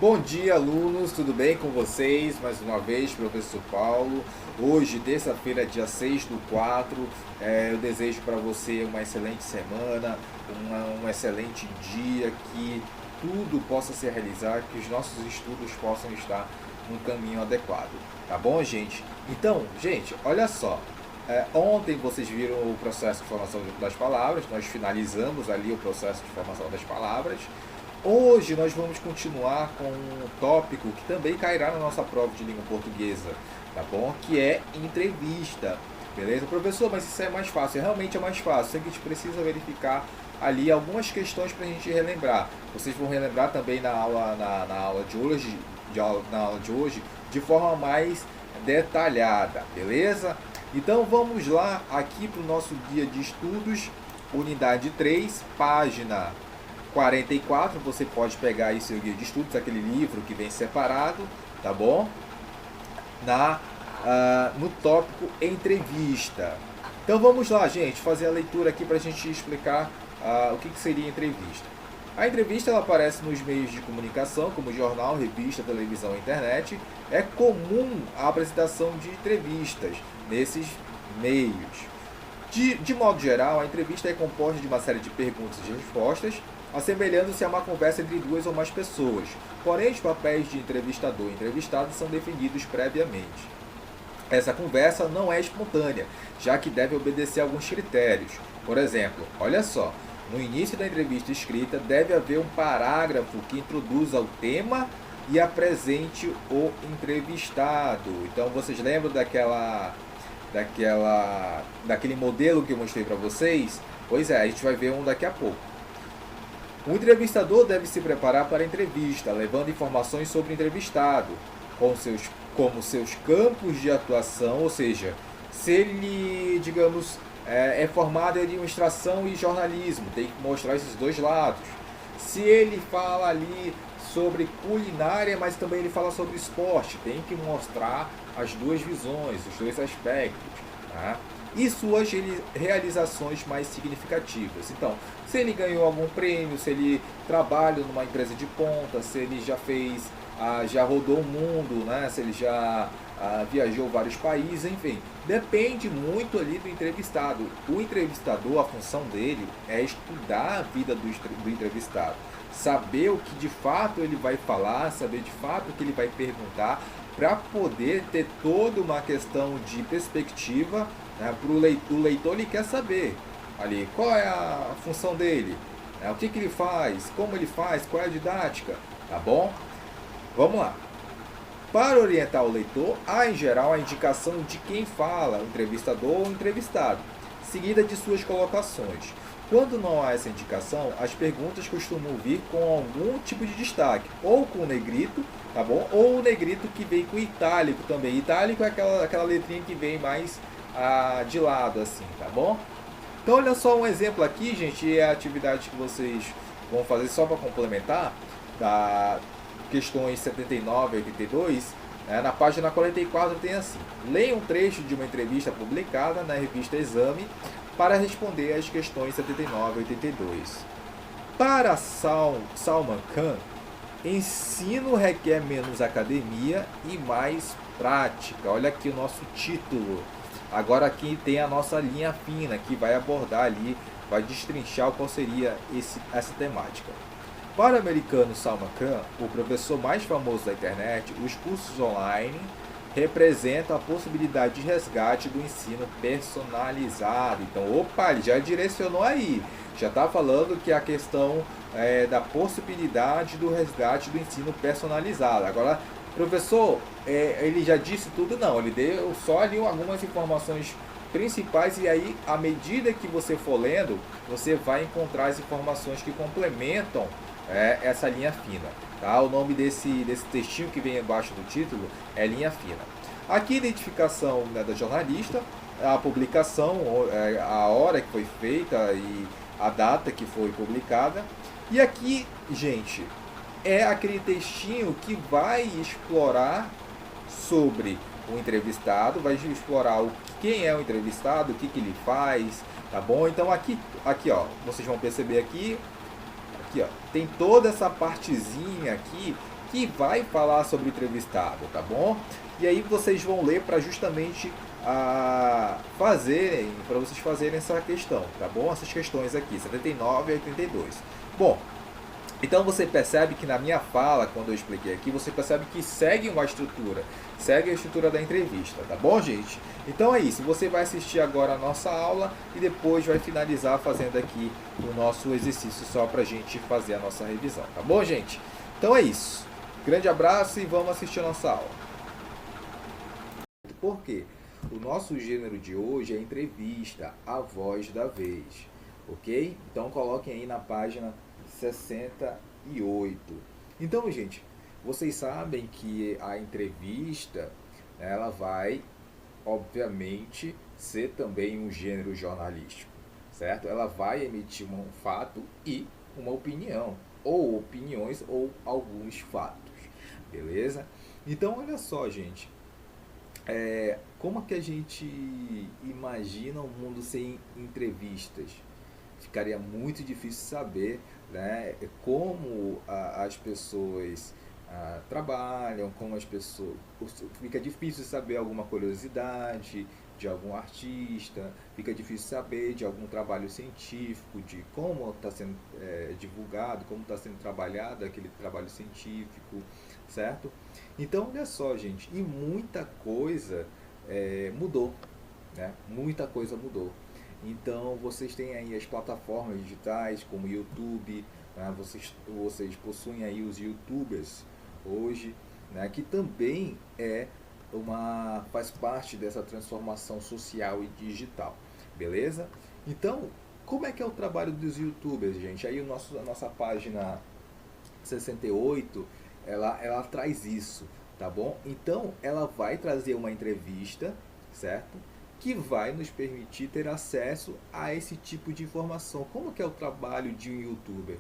Bom dia, alunos, tudo bem com vocês? Mais uma vez, professor Paulo. Hoje, terça-feira, dia 6/4, eu desejo para você uma excelente semana, um excelente dia, que tudo possa se realizar, que os nossos estudos possam estar num caminho adequado, tá bom, gente? Então, gente, olha só. Ontem vocês viram o processo de formação das palavras, nós finalizamos ali o processo de formação das palavras. Hoje nós vamos continuar com um tópico que também cairá na nossa prova de língua portuguesa, tá bom? Que é entrevista, beleza? Professor, mas isso é mais fácil. Realmente é mais fácil, só que a gente precisa verificar ali algumas questões para a gente relembrar. Vocês vão relembrar também na aula de hoje, de forma mais detalhada, beleza? Então vamos lá aqui para o nosso guia de estudos, unidade 3, página 44. Você pode pegar aí seu guia de estudos, aquele livro que vem separado, tá bom? No tópico entrevista. Então vamos lá, gente, fazer a leitura aqui para a gente explicar o que seria entrevista. A entrevista ela aparece nos meios de comunicação, como jornal, revista, televisão e internet. É comum a apresentação de entrevistas nesses meios. De modo geral, a entrevista é composta de uma série de perguntas e respostas, assemelhando-se a uma conversa entre duas ou mais pessoas. Porém, os papéis de entrevistador e entrevistado são definidos previamente. Essa conversa não é espontânea, já que deve obedecer a alguns critérios. Por exemplo, olha só, no início da entrevista escrita deve haver um parágrafo que introduza o tema e apresente o entrevistado. Então, vocês lembram daquele modelo que eu mostrei para vocês? Pois é, a gente vai ver um daqui a pouco. O entrevistador deve se preparar para a entrevista, levando informações sobre o entrevistado, como seus campos de atuação, ou seja, se ele, digamos, é formado em administração e jornalismo, tem que mostrar esses dois lados. Se ele fala ali sobre culinária, mas também ele fala sobre esporte, tem que mostrar as duas visões, os dois aspectos, tá? E suas realizações mais significativas. Então, se ele ganhou algum prêmio, se ele trabalha numa empresa de ponta, se ele já rodou o mundo, né? Se ele já viajou vários países, enfim. Depende muito ali do entrevistado. O entrevistador, a função dele é estudar a vida do entrevistado. Saber o que de fato ele vai falar, saber de fato o que ele vai perguntar, para poder ter toda uma questão de perspectiva, né? O leitor ele quer saber ali qual é a função dele, né? O que ele faz, como ele faz, qual é a didática, tá bom? Vamos lá. Para orientar o leitor, há em geral a indicação de quem fala, o entrevistador ou o entrevistado, seguida de suas colocações. Quando não há essa indicação, as perguntas costumam vir com algum tipo de destaque, ou com negrito, tá bom? Ou o negrito que vem com itálico também. Itálico é aquela letrinha que vem mais de lado, assim, tá bom? Então, olha só um exemplo aqui, gente, é a atividade que vocês vão fazer só para complementar, da questões 79 e 82, na página 44 tem assim: leia um trecho de uma entrevista publicada na revista Exame para responder às questões 79 e 82. Para Salman Khan, ensino requer menos academia e mais prática. Olha aqui o nosso título. Agora aqui tem a nossa linha fina, que vai abordar ali, vai destrinchar qual seria essa temática. Para o americano Salman Khan, o professor mais famoso da internet, os cursos online representam a possibilidade de resgate do ensino personalizado. Então, opa, ele já direcionou aí. Já está falando que a questão da possibilidade do resgate do ensino personalizado. Agora, professor, ele já disse tudo? Não, ele deu só ali algumas informações principais, e aí, à medida que você for lendo, você vai encontrar as informações que complementam essa linha fina, tá? O nome desse textinho que vem abaixo do título é linha fina. Aqui, identificação, né, da jornalista, a publicação, a hora que foi feita e a data que foi publicada. E aqui, gente, é aquele textinho que vai explorar sobre o entrevistado, vai explorar quem é o entrevistado, o que ele faz, tá bom? Então aqui ó, vocês vão perceber aqui ó, tem toda essa partezinha aqui que vai falar sobre o entrevistado, tá bom? E aí vocês vão ler para justamente para vocês fazerem essa questão, tá bom? Essas questões aqui, 79 e 82. Bom, então você percebe que na minha fala, quando eu expliquei aqui, você percebe que segue uma estrutura, segue a estrutura da entrevista, tá bom, gente? Então é isso, você vai assistir agora a nossa aula e depois vai finalizar fazendo aqui o nosso exercício só pra gente fazer a nossa revisão, tá bom, gente? Então é isso, grande abraço e vamos assistir a nossa aula. Por quê? O nosso gênero de hoje é entrevista, a voz da vez, ok? Então coloquem aí na página 68. Então, gente, vocês sabem que a entrevista, ela vai, obviamente, ser também um gênero jornalístico, certo? Ela vai emitir um fato e uma opinião, ou opiniões, ou alguns fatos, beleza? Então, olha só, gente, como que a gente imagina um mundo sem entrevistas? Ficaria muito difícil saber, né, como as pessoas trabalham, como as pessoas... Fica difícil saber alguma curiosidade de algum artista, fica difícil saber de algum trabalho científico, de como está sendo divulgado, como está sendo trabalhado aquele trabalho científico, certo? Então, olha só, gente, e muita coisa mudou, né? Muita coisa mudou. Então, vocês têm aí as plataformas digitais, como o YouTube, né? Vocês possuem aí os YouTubers hoje, né? Que também faz parte dessa transformação social e digital, beleza? Então, como é que é o trabalho dos YouTubers, gente? Aí a nossa página 68, ela traz isso, tá bom? Então, ela vai trazer uma entrevista, certo? Que vai nos permitir ter acesso a esse tipo de informação. Como que é o trabalho de um youtuber?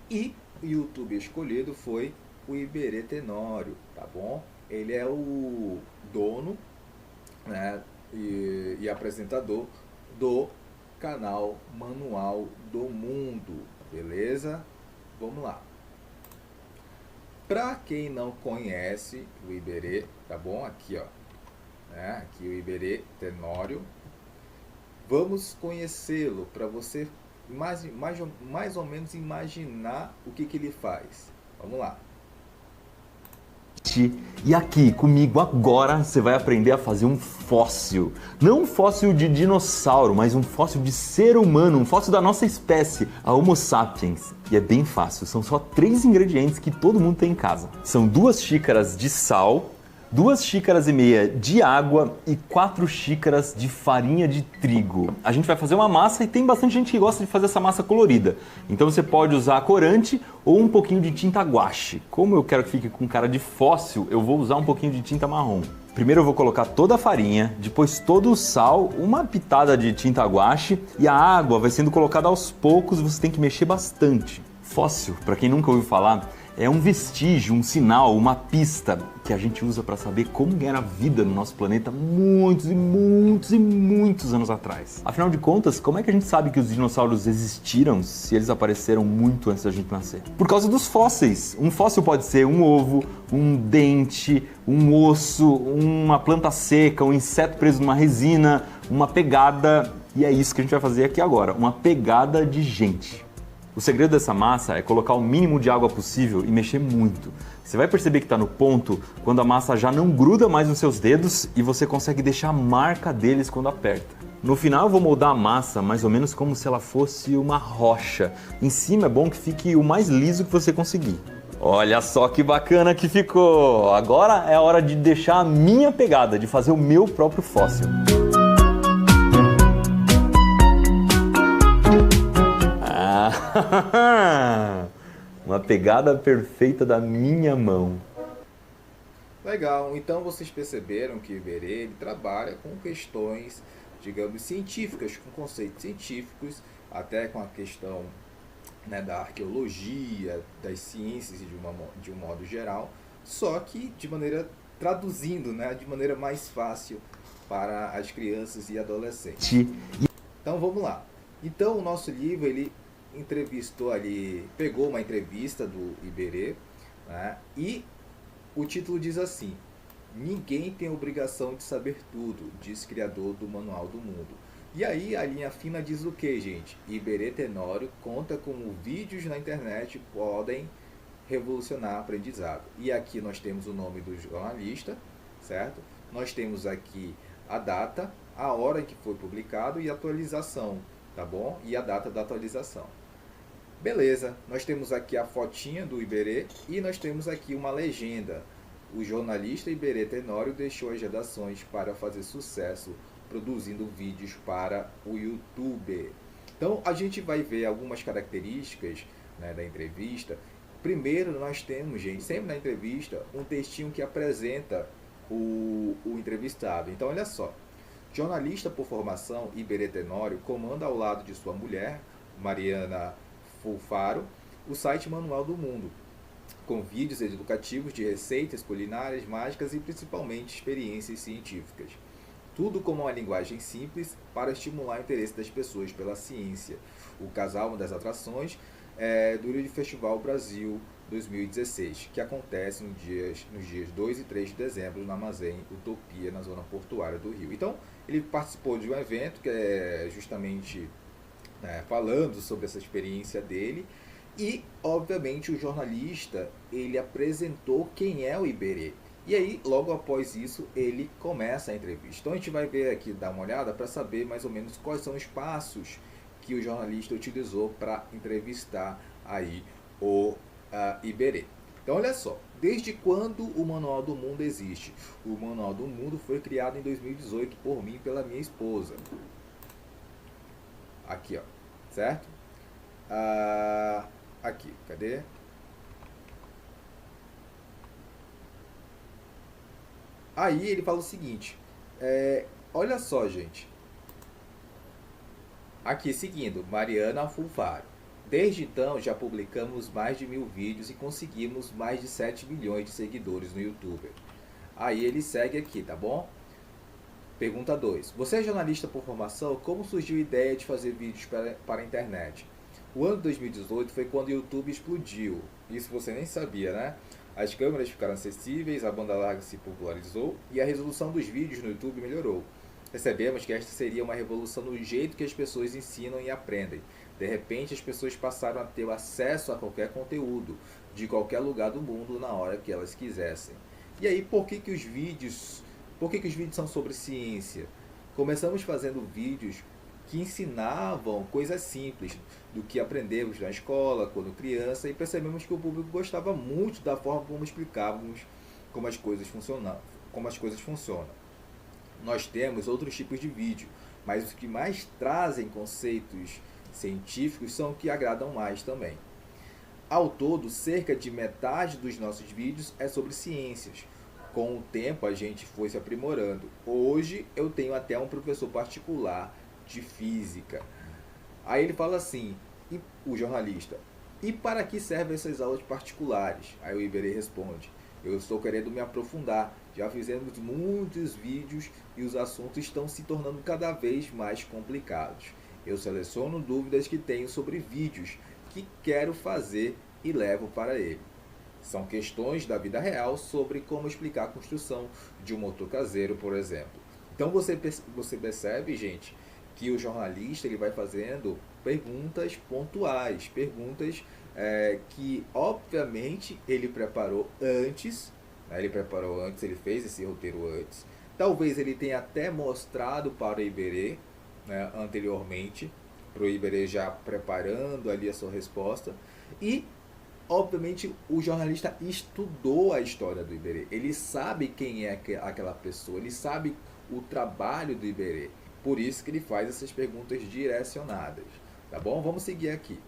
E o youtuber escolhido foi o Iberê Tenório, tá bom? Ele é o dono, né, e apresentador do canal Manual do Mundo, beleza? Vamos lá. Para quem não conhece o Iberê, tá bom? Aqui, ó. Aqui o Iberê Tenório. Vamos conhecê-lo para você mais ou menos imaginar o que ele faz. Vamos lá. E aqui comigo agora você vai aprender a fazer um fóssil. Não um fóssil de dinossauro, mas um fóssil de ser humano, um fóssil da nossa espécie, a Homo sapiens. E é bem fácil, são só 3 ingredientes que todo mundo tem em casa. São 2 xícaras de sal, 2,5 xícaras de água e 4 xícaras de farinha de trigo. A gente vai fazer uma massa e tem bastante gente que gosta de fazer essa massa colorida. Então você pode usar corante ou um pouquinho de tinta guache. Como eu quero que fique com cara de fóssil, eu vou usar um pouquinho de tinta marrom. Primeiro eu vou colocar toda a farinha, depois todo o sal, uma pitada de tinta guache e a água vai sendo colocada aos poucos, você tem que mexer bastante. Fóssil, para quem nunca ouviu falar, é um vestígio, um sinal, uma pista que a gente usa para saber como era a vida no nosso planeta muitos e muitos e muitos anos atrás. Afinal de contas, como é que a gente sabe que os dinossauros existiram se eles apareceram muito antes da gente nascer? Por causa dos fósseis. Um fóssil pode ser um ovo, um dente, um osso, uma planta seca, um inseto preso numa resina, uma pegada. E é isso que a gente vai fazer aqui agora, uma pegada de gente. O segredo dessa massa é colocar o mínimo de água possível e mexer muito. Você vai perceber que está no ponto quando a massa já não gruda mais nos seus dedos e você consegue deixar a marca deles quando aperta. No final eu vou moldar a massa mais ou menos como se ela fosse uma rocha. Em cima é bom que fique o mais liso que você conseguir. Olha só que bacana que ficou! Agora é a hora de deixar a minha pegada, de fazer o meu próprio fóssil. Uma pegada perfeita da minha mão. Legal, então vocês perceberam que o Iberê trabalha com questões, digamos, científicas, com conceitos científicos, até com a questão, né, da arqueologia, das ciências de um modo geral, só que de maneira traduzindo, né, de maneira mais fácil para as crianças e adolescentes. Então vamos lá. Então o nosso livro, ele entrevistou ali, pegou uma entrevista do Iberê, né, e o título diz assim: ninguém tem obrigação de saber tudo, diz criador do Manual do Mundo. E aí a linha fina diz o que, gente? Iberê Tenório conta como vídeos na internet podem revolucionar o aprendizado. E aqui nós temos o nome do jornalista, certo? Nós temos aqui a data, a hora em que foi publicado e a atualização, tá bom? E a data da atualização. Beleza, nós temos aqui a fotinha do Iberê e nós temos aqui uma legenda. O jornalista Iberê Tenório deixou as redações para fazer sucesso produzindo vídeos para o YouTube. Então a gente vai ver algumas características, né, da entrevista. Primeiro nós temos, gente, sempre na entrevista, um textinho que apresenta o entrevistado. Então olha só, jornalista por formação, Iberê Tenório comanda ao lado de sua mulher, Mariana Fulfaro, o site Manual do Mundo, com vídeos educativos de receitas culinárias, mágicas e principalmente experiências científicas. Tudo com uma linguagem simples para estimular o interesse das pessoas pela ciência. O casal, uma das atrações, do Festival Brasil 2016, que acontece nos dias 2 e 3 de dezembro no Armazém Utopia, na zona portuária do Rio. Então, ele participou de um evento que é justamente falando sobre essa experiência dele. E, obviamente, o jornalista, ele apresentou quem é o Iberê. E aí, logo após isso, ele começa a entrevista. Então a gente vai ver aqui, dar uma olhada para saber mais ou menos quais são os passos que o jornalista utilizou para entrevistar aí o Iberê. Então olha só, desde quando o Manual do Mundo existe? O Manual do Mundo foi criado em 2018 por mim e pela minha esposa. Aqui, ó, certo? Aqui, cadê? Aí ele fala o seguinte, olha só, gente. Aqui seguindo, Mariana Fulfaro. Desde então já publicamos mais de 1000 vídeos e conseguimos mais de 7 milhões de seguidores no YouTube. Aí ele segue aqui, tá bom? Pergunta 2. Você é jornalista por formação? Como surgiu a ideia de fazer vídeos para a internet? O ano de 2018 foi quando o YouTube explodiu. Isso você nem sabia, né? As câmeras ficaram acessíveis, a banda larga se popularizou e a resolução dos vídeos no YouTube melhorou. Percebemos que esta seria uma revolução no jeito que as pessoas ensinam e aprendem. De repente, as pessoas passaram a ter acesso a qualquer conteúdo, de qualquer lugar do mundo, na hora que elas quisessem. E aí, por que os vídeos são sobre ciência? Começamos fazendo vídeos que ensinavam coisas simples do que aprendemos na escola, quando criança, e percebemos que o público gostava muito da forma como explicávamos como as coisas funcionam. Nós temos outros tipos de vídeo, mas os que mais trazem conceitos científicos são os que agradam mais também. Ao todo, cerca de metade dos nossos vídeos é sobre ciências. Com o tempo a gente foi se aprimorando. Hoje eu tenho até um professor particular de física. Aí ele fala assim, o jornalista, e para que servem essas aulas particulares? Aí o Iberê responde, eu estou querendo me aprofundar, já fizemos muitos vídeos e os assuntos estão se tornando cada vez mais complicados. Eu seleciono dúvidas que tenho sobre vídeos que quero fazer e levo para ele. São questões da vida real sobre como explicar a construção de um motor caseiro, por exemplo. Então você percebe, gente, que o jornalista ele vai fazendo perguntas pontuais, perguntas que obviamente ele preparou antes, né? Ele fez esse roteiro antes. Talvez ele tenha até mostrado para o Iberê, né, anteriormente, para o Iberê já preparando ali a sua resposta. E obviamente o jornalista estudou a história do Iberê, ele sabe quem é aquela pessoa, ele sabe o trabalho do Iberê. Por isso que ele faz essas perguntas direcionadas, tá bom? Vamos seguir aqui.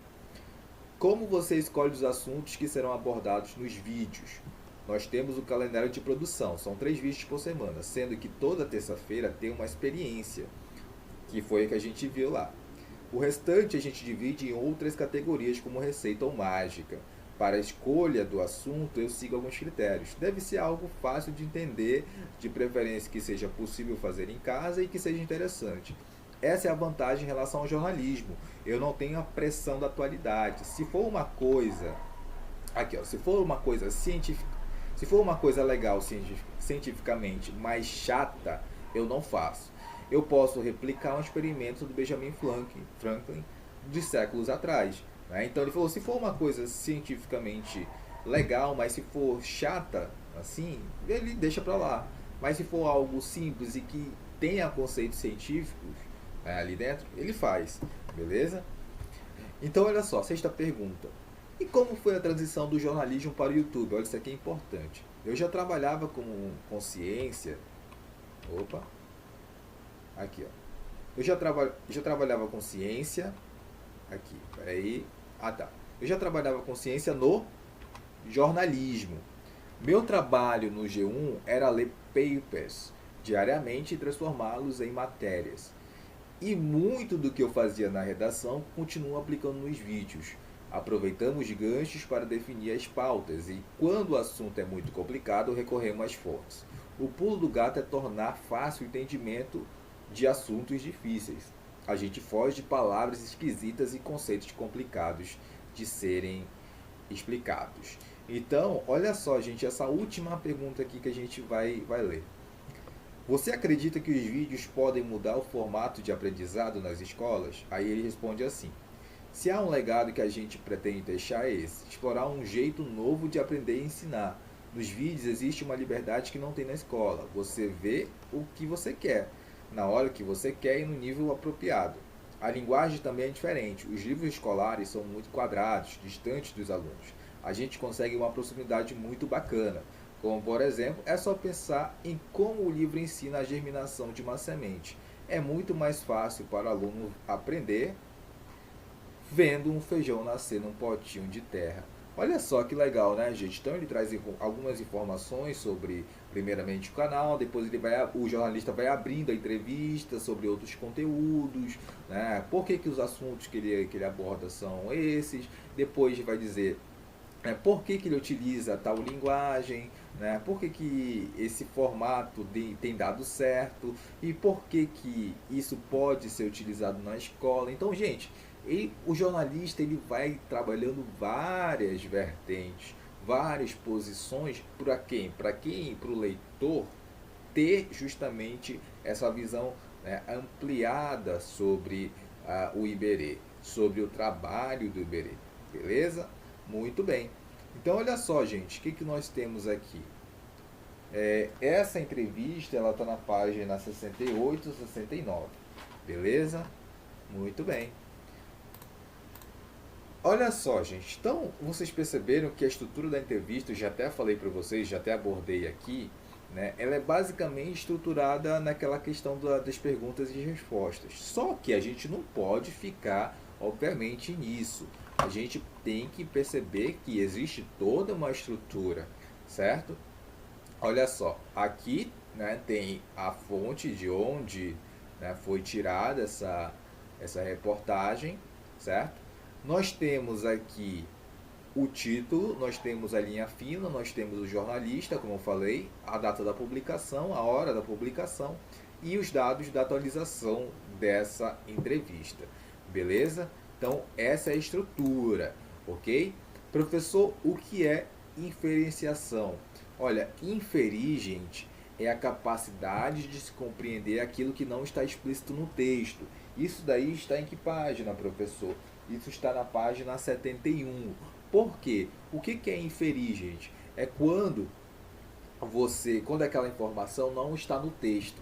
Como você escolhe os assuntos que serão abordados nos vídeos? Nós temos o calendário de produção, são 3 vídeos por semana, sendo que toda terça-feira tem uma experiência, que foi a que a gente viu lá. O restante a gente divide em outras categorias, como receita ou mágica. Para a escolha do assunto, eu sigo alguns critérios. Deve ser algo fácil de entender, de preferência que seja possível fazer em casa e que seja interessante. Essa é a vantagem em relação ao jornalismo. Eu não tenho a pressão da atualidade. Se for uma coisa, se for uma coisa científica, Se for uma coisa legal cientificamente, mas chata, eu não faço. Eu posso replicar um experimento do Benjamin Franklin de séculos atrás. Né? Então ele falou, se for uma coisa cientificamente legal, mas se for chata, assim, ele deixa pra lá. Mas se for algo simples e que tenha conceitos científicos, né, ali dentro, ele faz. Beleza? Então olha só, sexta pergunta. E como foi a transição do jornalismo para o YouTube? Olha, isso aqui é importante. Eu já trabalhava com ciência. Opa. Aqui, ó. Já trabalhava com ciência. Aqui, peraí. Ah, tá. Eu já trabalhava com ciência no jornalismo. Meu trabalho no G1 era ler papers diariamente e transformá-los em matérias. E muito do que eu fazia na redação continuo aplicando nos vídeos. Aproveitamos ganchos para definir as pautas e, quando o assunto é muito complicado, recorremos às fontes. O pulo do gato é tornar fácil o entendimento de assuntos difíceis. A gente foge de palavras esquisitas e conceitos complicados de serem explicados. Então, olha só, gente, essa última pergunta aqui que a gente vai ler. Você acredita que os vídeos podem mudar o formato de aprendizado nas escolas? Aí ele responde assim. Se há um legado que a gente pretende deixar é esse, explorar um jeito novo de aprender e ensinar. Nos vídeos existe uma liberdade que não tem na escola. Você vê o que você quer, na hora que você quer e no nível apropriado. A linguagem também é diferente. Os livros escolares são muito quadrados, distantes dos alunos. A gente consegue uma proximidade muito bacana. Como, por exemplo, é só pensar em como o livro ensina a germinação de uma semente. É muito mais fácil para o aluno aprender vendo um feijão nascer num potinho de terra. Olha só que legal, né, gente? Então ele traz algumas informações sobre, primeiramente, o canal, depois o jornalista vai abrindo a entrevista sobre outros conteúdos, né? Por que os assuntos que ele aborda são esses, depois vai dizer por que ele utiliza tal linguagem, né? Por que esse formato tem dado certo e por que isso pode ser utilizado na escola. Então, gente, o jornalista ele vai trabalhando várias vertentes, várias posições para quem? Para o leitor ter justamente essa visão, né, ampliada sobre o Iberê, sobre o trabalho do Iberê. Beleza? Muito bem. Então olha só, gente, o que nós temos aqui? Essa entrevista ela está na página 68 e 69. Beleza? Muito bem. Olha só, gente, então vocês perceberam que a estrutura da entrevista, eu já até falei para vocês, já até abordei aqui, né? Ela é basicamente estruturada naquela questão das perguntas e respostas. Só que a gente não pode ficar, obviamente, nisso. A gente tem que perceber que existe toda uma estrutura, certo? Olha só, aqui, né, tem a fonte de onde, né, foi tirada essa reportagem, certo? Nós temos aqui o título, nós temos a linha fina, nós temos o jornalista, como eu falei, a data da publicação, a hora da publicação e os dados da atualização dessa entrevista. Beleza? Então, essa é a estrutura, ok? Professor, o que é inferenciação? Olha, inferir, gente, é a capacidade de se compreender aquilo que não está explícito no texto. Isso daí está em que página, professor? Isso está na página 71. Por quê? O que é inferir, gente? É quando aquela informação não está no texto,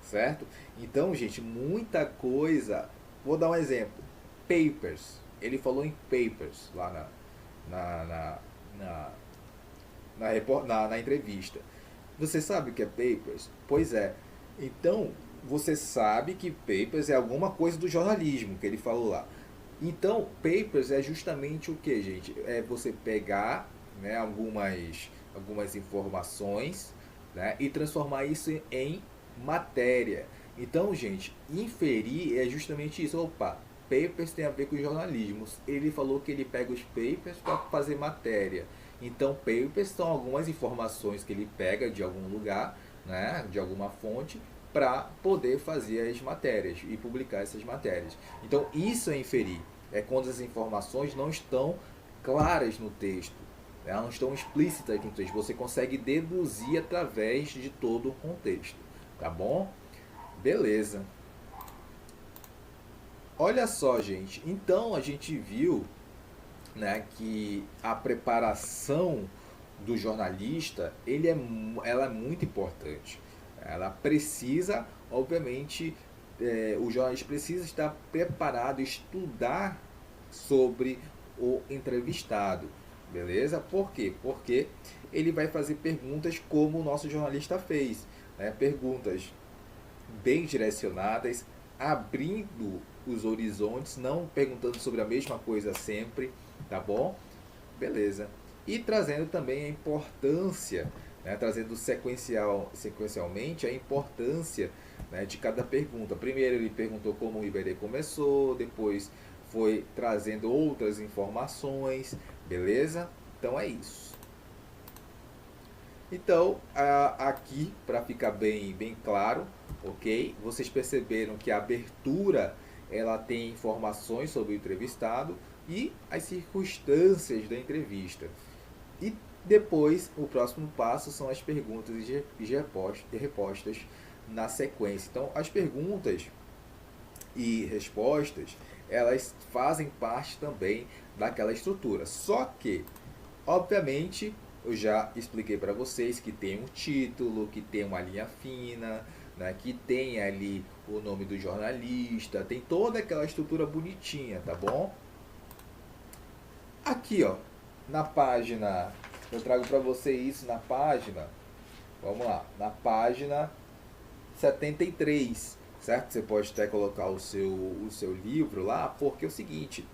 certo? Então, gente, muita coisa. Vou dar um exemplo. Papers. Ele falou em papers lá na entrevista. Você sabe o que é papers? Pois é. Então, você sabe que papers é alguma coisa do jornalismo que ele falou lá. Então, papers é justamente o que, gente? É você pegar, né, algumas informações, né, e transformar isso em matéria. Então, gente, inferir é justamente isso. Opa, papers tem a ver com jornalismo. Ele falou que ele pega os papers para fazer matéria. Então, papers são algumas informações que ele pega de algum lugar, né, de alguma fonte, para poder fazer as matérias e publicar essas matérias. Então, isso é inferir. É quando as informações não estão claras no texto, Elas não estão explícitas no texto. Você consegue deduzir através de todo o contexto. Tá bom? Beleza. Olha só, gente. Então a gente viu, né, que a preparação do jornalista ela é muito importante. Ela precisa, obviamente, o jornalista precisa estar preparado, estudar sobre o entrevistado, beleza? Por quê? Porque ele vai fazer perguntas como o nosso jornalista fez, né? Perguntas bem direcionadas, abrindo os horizontes, não perguntando sobre a mesma coisa sempre, tá bom? Beleza. E trazendo também a importância, né, trazendo sequencialmente a importância, né, de cada pergunta. Primeiro ele perguntou como o Iberê começou, depois foi trazendo outras informações, beleza? Então é isso. Então, aqui, para ficar bem claro, ok? Vocês perceberam que a abertura ela tem informações sobre o entrevistado e as circunstâncias da entrevista. E depois, o próximo passo são as perguntas e respostas na sequência. Então, as perguntas e respostas, elas fazem parte também daquela estrutura. Só que, obviamente, eu já expliquei para vocês que tem um título, que tem uma linha fina, né, que tem ali o nome do jornalista, tem toda aquela estrutura bonitinha, tá bom? Aqui, ó, na página, eu trago para você isso na página, vamos lá, na página 73, certo? Você pode até colocar o seu livro lá, porque é o seguinte,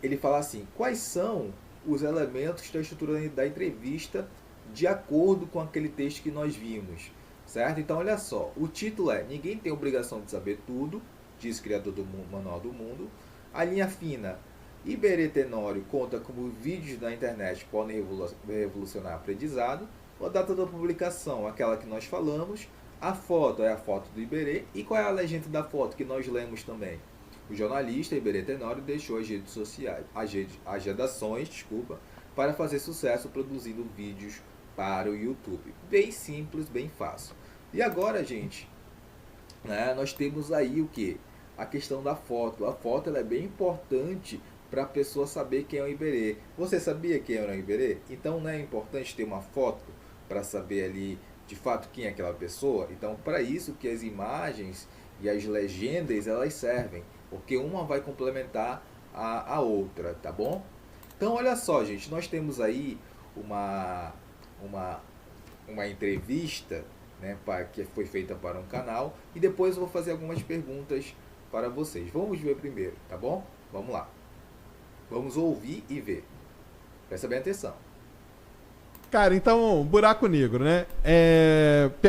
ele fala assim, quais são os elementos da estrutura da entrevista de acordo com aquele texto que nós vimos, certo? Então, olha só, o título é Ninguém tem obrigação de saber tudo, diz o criador do Manual do Mundo. A linha fina, Iberê Tenório conta como vídeos na internet podem revolucionar o aprendizado. A data da publicação, aquela que nós falamos. A foto é a foto do Iberê. E qual é a legenda da foto que nós lemos também? O jornalista Iberê Tenório deixou as redes sociais, as redações, para fazer sucesso produzindo vídeos para o YouTube. Bem simples, bem fácil. E agora, gente, né, nós temos aí o que? A questão da foto. A foto ela é bem importante para a pessoa saber quem é o Iberê. Você sabia quem era o Iberê? Então não é importante ter uma foto para saber ali de fato quem é aquela pessoa? Então, para isso que as imagens e as legendas elas servem, porque uma vai complementar a outra, tá bom? Então, olha só, gente, nós temos aí uma entrevista, né, que foi feita para um canal, e depois eu vou fazer algumas perguntas para vocês. Vamos ver primeiro, tá bom? Vamos lá. Vamos ouvir e ver. Presta bem atenção. Cara, então, buraco negro, né?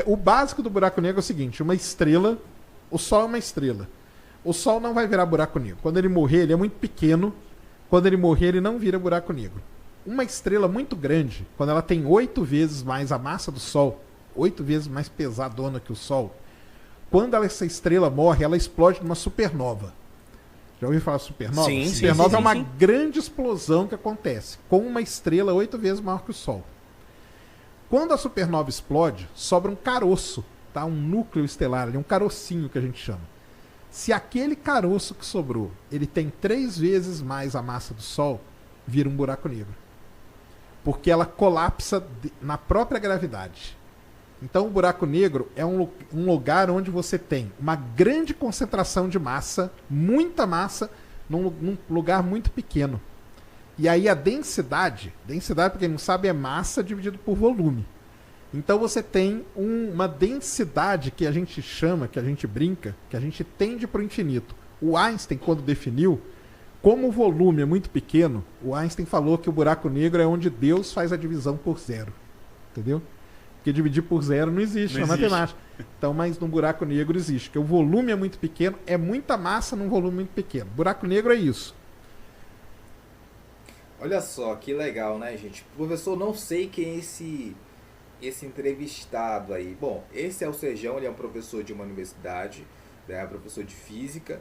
O básico do buraco negro é o seguinte, uma estrela, o Sol é uma estrela. O Sol não vai virar buraco negro. Quando ele morrer, ele é muito pequeno. Quando ele morrer, ele não vira buraco negro. Uma estrela muito grande, quando ela tem 8 vezes mais a massa do Sol, 8 vezes mais pesadona que o Sol, quando essa estrela morre, ela explode numa supernova. Já ouviu falar supernova? Sim, supernova sim, é uma sim. grande explosão que acontece com uma estrela 8 vezes maior que o Sol. Quando a supernova explode, sobra um caroço, tá? Um núcleo estelar, um carocinho que a gente chama. Se aquele caroço que sobrou, ele tem 3 vezes mais a massa do Sol, vira um buraco negro. Porque ela colapsa na própria gravidade. Então o buraco negro é um lugar onde você tem uma grande concentração de massa, muita massa, num lugar muito pequeno. E aí a densidade para quem não sabe, é massa dividido por volume. Então você tem uma densidade que a gente chama, que a gente brinca, que a gente tende para o infinito. O Einstein, quando definiu, como o volume é muito pequeno, o Einstein falou que o buraco negro é onde Deus faz a divisão por zero. Entendeu? Porque dividir por zero não existe na matemática. Então, mas no buraco negro existe. Porque o volume é muito pequeno, é muita massa num volume muito pequeno. Buraco negro é isso. Olha só, que legal, né, gente? Professor, não sei quem é esse entrevistado aí. Bom, esse é o Serjão, ele é um professor de uma universidade, né, professor de física,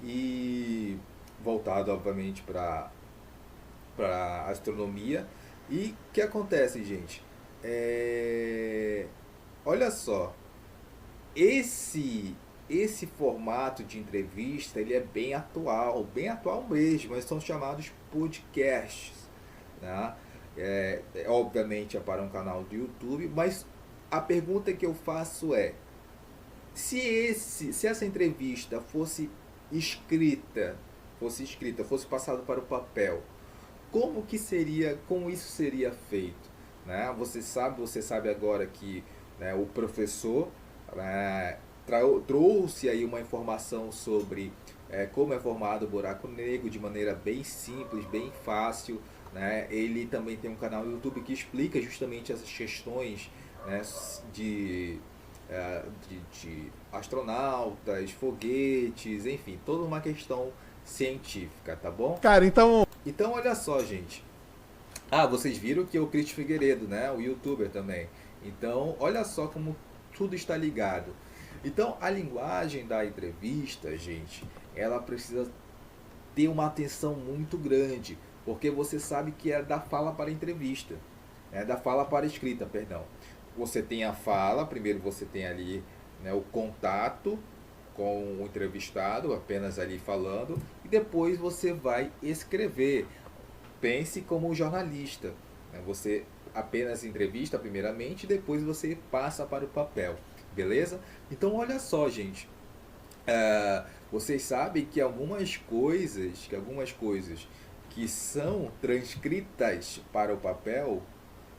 e voltado, obviamente, para para astronomia. E o que acontece, gente? Olha só, esse formato de entrevista ele é bem atual mesmo. Eles são chamados podcasts, né? Obviamente é para um canal do YouTube, mas a pergunta que eu faço é: se essa entrevista fosse escrita, fosse passada para o papel, como isso seria feito, né? Você sabe agora que, né, o professor, né, trouxe aí uma informação sobre como é formado o buraco negro de maneira bem simples, bem fácil, né? Ele também tem um canal no YouTube que explica justamente essas questões, né, de astronautas, foguetes, enfim, toda uma questão científica, tá bom? Cara, então. Então, olha só, gente. Vocês viram que é o Cristo Figueiredo, né? O youtuber também. Então, olha só como tudo está ligado. Então, a linguagem da entrevista, gente, ela precisa ter uma atenção muito grande, porque você sabe que é da fala para a entrevista, da fala para a escrita, perdão. Você tem a fala, primeiro você tem ali, né, o contato com o entrevistado, apenas ali falando, e depois você vai escrever. Pense como um jornalista, né? Você apenas entrevista primeiramente, depois você passa para o papel, beleza? Então olha só, gente, vocês sabem que algumas coisas que são transcritas para o papel,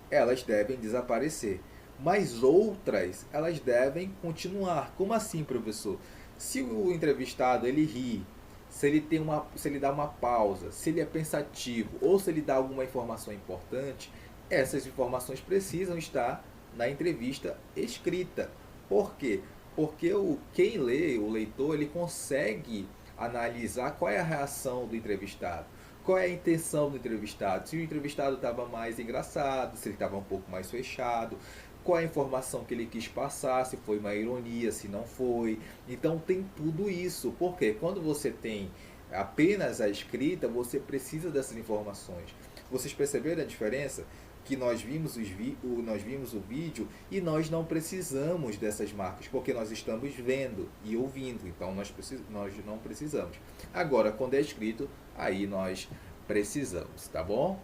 elas devem desaparecer, mas outras elas devem continuar. Como assim, professor? Se o entrevistado ele ri, se ele dá uma pausa, se ele é pensativo ou se ele dá alguma informação importante, essas informações precisam estar na entrevista escrita. Por quê? Porque quem lê, o leitor, ele consegue analisar qual é a reação do entrevistado, qual é a intenção do entrevistado, se o entrevistado estava mais engraçado, se ele estava um pouco mais fechado, qual é a informação que ele quis passar, se foi uma ironia, se não foi. Então tem tudo isso, porque quando você tem apenas a escrita, você precisa dessas informações. Vocês perceberam a diferença? Que nós vimos o vídeo e nós não precisamos dessas marcas, porque nós estamos vendo e ouvindo, então nós não precisamos. Agora, quando é escrito, aí nós precisamos, tá bom?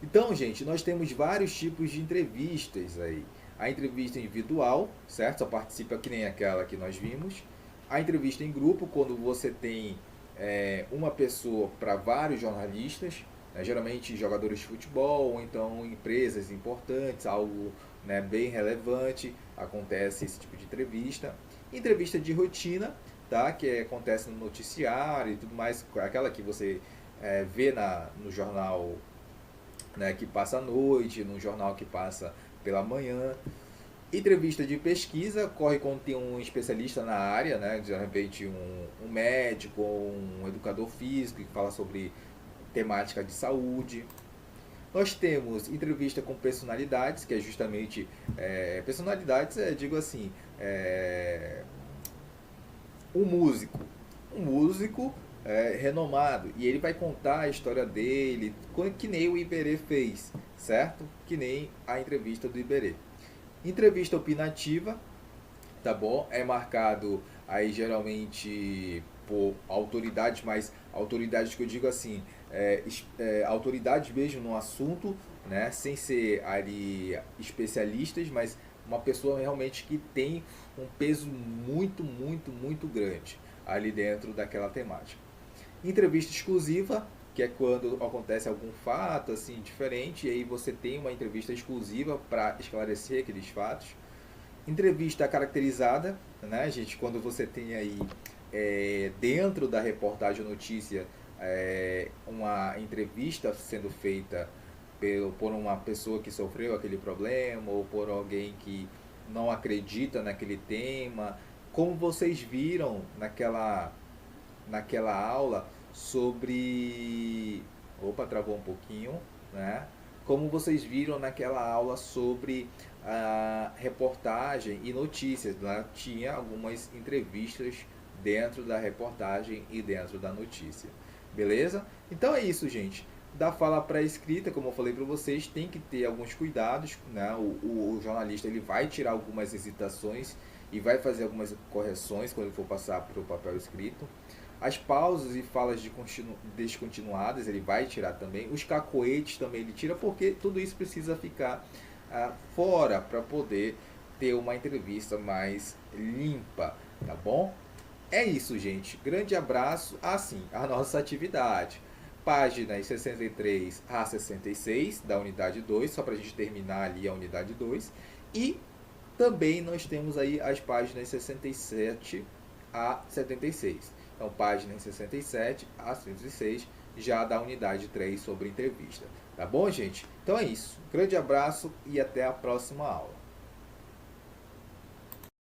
Então, gente, nós temos vários tipos de entrevistas aí. A entrevista individual, certo? Só participa que nem aquela que nós vimos. A entrevista em grupo, quando você tem uma pessoa para vários jornalistas, né? Geralmente jogadores de futebol, ou então empresas importantes, algo, né, bem relevante, acontece esse tipo de entrevista. Entrevista de rotina, tá? Que acontece no noticiário e tudo mais, aquela que você vê no jornal, né, que passa à noite, no jornal que passa pela manhã. Entrevista de pesquisa ocorre quando tem um especialista na área, né, de repente um médico ou um educador físico que fala sobre temática de saúde. Nós temos entrevista com personalidades, que é justamente personalidades, digo assim, um músico renomado, e ele vai contar a história dele, que nem o Iberê fez, certo? Que nem a entrevista do Iberê. Entrevista opinativa, tá bom? É marcado aí geralmente por autoridades, mas autoridades que eu digo assim, autoridades mesmo no assunto, né? Sem ser ali especialistas, mas uma pessoa realmente que tem um peso muito, muito, muito grande ali dentro daquela temática. Entrevista exclusiva, que é quando acontece algum fato assim diferente, e aí você tem uma entrevista exclusiva para esclarecer aqueles fatos. Entrevista caracterizada, né, gente? Quando você tem aí dentro da reportagem ou notícia uma entrevista sendo feita por uma pessoa que sofreu aquele problema ou por alguém que não acredita naquele tema, como vocês viram naquela aula sobre... Opa, travou um pouquinho, né? Como vocês viram naquela aula sobre a reportagem e notícias, lá tinha algumas entrevistas dentro da reportagem e dentro da notícia. Beleza? Então é isso, gente. Da fala pré-escrita, como eu falei para vocês, tem que ter alguns cuidados, né? O jornalista ele vai tirar algumas hesitações e vai fazer algumas correções quando ele for passar para o papel escrito. As pausas e falas descontinuadas ele vai tirar também. Os cacoetes também ele tira, porque tudo isso precisa ficar fora para poder ter uma entrevista mais limpa, tá bom? É isso, gente. Grande abraço. Assim, a nossa atividade. Páginas 63 a 66 da unidade 2, só para a gente terminar ali a unidade 2. E também nós temos aí as páginas 67 a 76. Então, páginas 67 a 106 já da unidade 3 sobre entrevista. Tá bom, gente? Então é isso. Grande abraço e até a próxima aula.